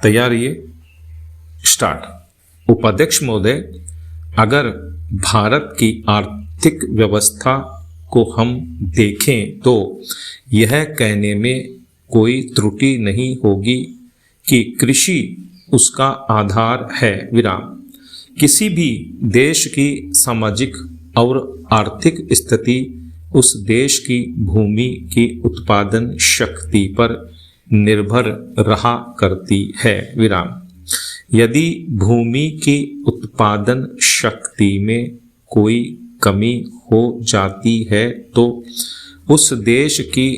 तैयार, ये स्टार्ट। उपाध्यक्ष महोदय, अगर भारत की आर्थिक व्यवस्था को हम देखें तो यह कहने में कोई त्रुटि नहीं होगी कि कृषि उसका आधार है। विराम। किसी भी देश की सामाजिक और आर्थिक स्थिति उस देश की भूमि की उत्पादन शक्ति पर निर्भर रहा करती है। विराम। यदि भूमि की उत्पादन शक्ति में कोई कमी हो जाती है तो उस देश की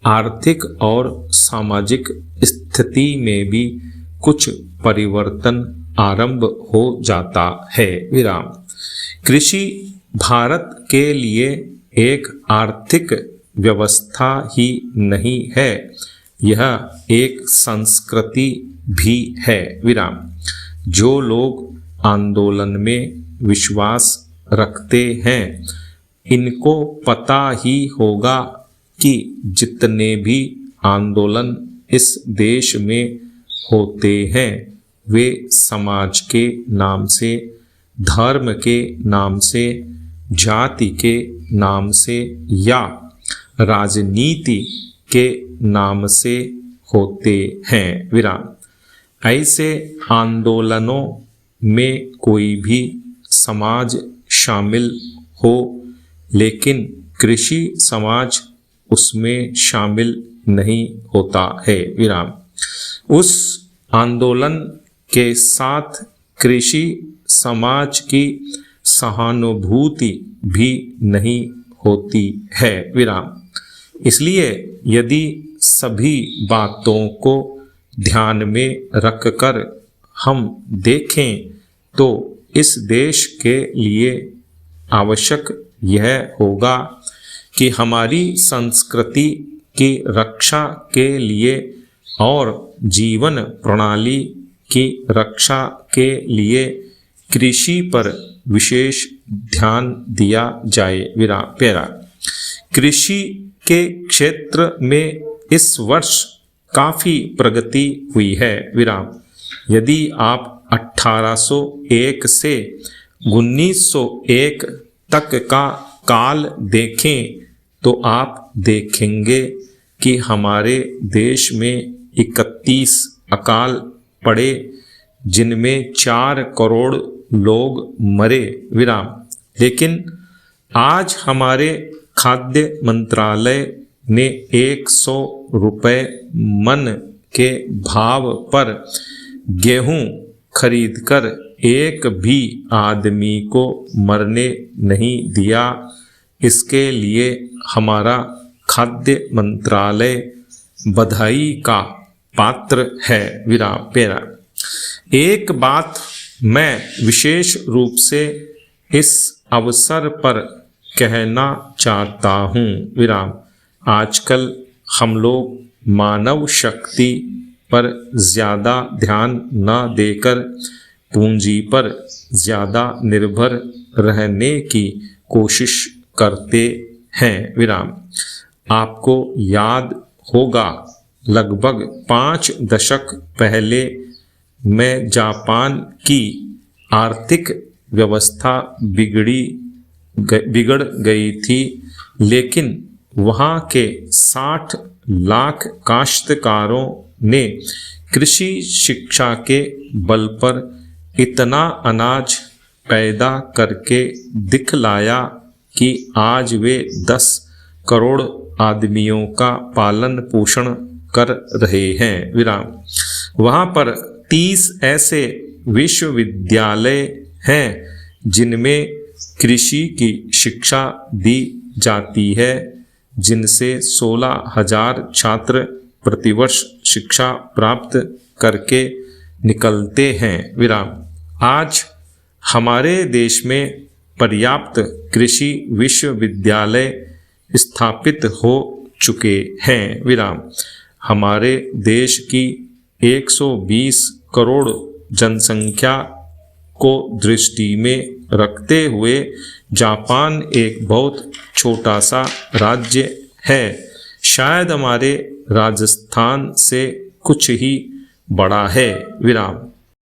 आर्थिक और सामाजिक स्थिति में भी कुछ परिवर्तन आरंभ हो जाता है। विराम। कृषि भारत के लिए एक आर्थिक व्यवस्था ही नहीं है, यह एक संस्कृति भी है। विराम। जो लोग आंदोलन में विश्वास रखते हैं, इनको पता ही होगा कि जितने भी आंदोलन इस देश में होते हैं वे समाज के नाम से, धर्म के नाम से, जाति के नाम से या राजनीति के नाम से होते हैं। विराम। ऐसे आंदोलनों में कोई भी समाज शामिल हो, लेकिन कृषि समाज उसमें शामिल नहीं होता है। विराम। उस आंदोलन के साथ कृषि समाज की सहानुभूति भी नहीं होती है। विराम। इसलिए यदि सभी बातों को ध्यान में रखकर हम देखें तो इस देश के लिए आवश्यक यह होगा कि हमारी संस्कृति की रक्षा के लिए और जीवन प्रणाली की रक्षा के लिए कृषि पर विशेष ध्यान दिया जाए। पैरा। कृषि के क्षेत्र में इस वर्ष काफ़ी प्रगति हुई है। विराम। यदि आप 1801 से 1901 तक का काल देखें तो आप देखेंगे कि हमारे देश में 31 अकाल पड़े, जिनमें 4 करोड़ लोग मरे। विराम। लेकिन आज हमारे खाद्य मंत्रालय ने 100 रुपये मन के भाव पर गेहूं खरीदकर एक भी आदमी को मरने नहीं दिया। इसके लिए हमारा खाद्य मंत्रालय बधाई का पात्र है। विराम। पैरा। एक बात मैं विशेष रूप से इस अवसर पर कहना चाहता हूँ। विराम। आजकल हम लोग मानव शक्ति पर ज़्यादा ध्यान न देकर पूंजी पर ज़्यादा निर्भर रहने की कोशिश करते हैं। विराम। आपको याद होगा लगभग 5 दशक पहले मैं जापान की आर्थिक व्यवस्था बिगड़ गई थी, लेकिन वहाँ के 60 लाख काश्तकारों ने कृषि शिक्षा के बल पर इतना अनाज पैदा करके दिखलाया कि आज वे 10 करोड़ आदमियों का पालन पोषण कर रहे हैं। विराम। वहाँ पर 30 ऐसे विश्वविद्यालय हैं जिनमें कृषि की शिक्षा दी जाती है, जिनसे 16,000 छात्र प्रतिवर्ष शिक्षा प्राप्त करके निकलते हैं। विराम। आज हमारे देश में पर्याप्त कृषि विश्वविद्यालय स्थापित हो चुके हैं। विराम। हमारे देश की 120 करोड़ जनसंख्या को दृष्टि में रखते हुए जापान एक बहुत छोटा सा राज्य है। शायद हमारे राजस्थान से कुछ ही बड़ा है। विराम।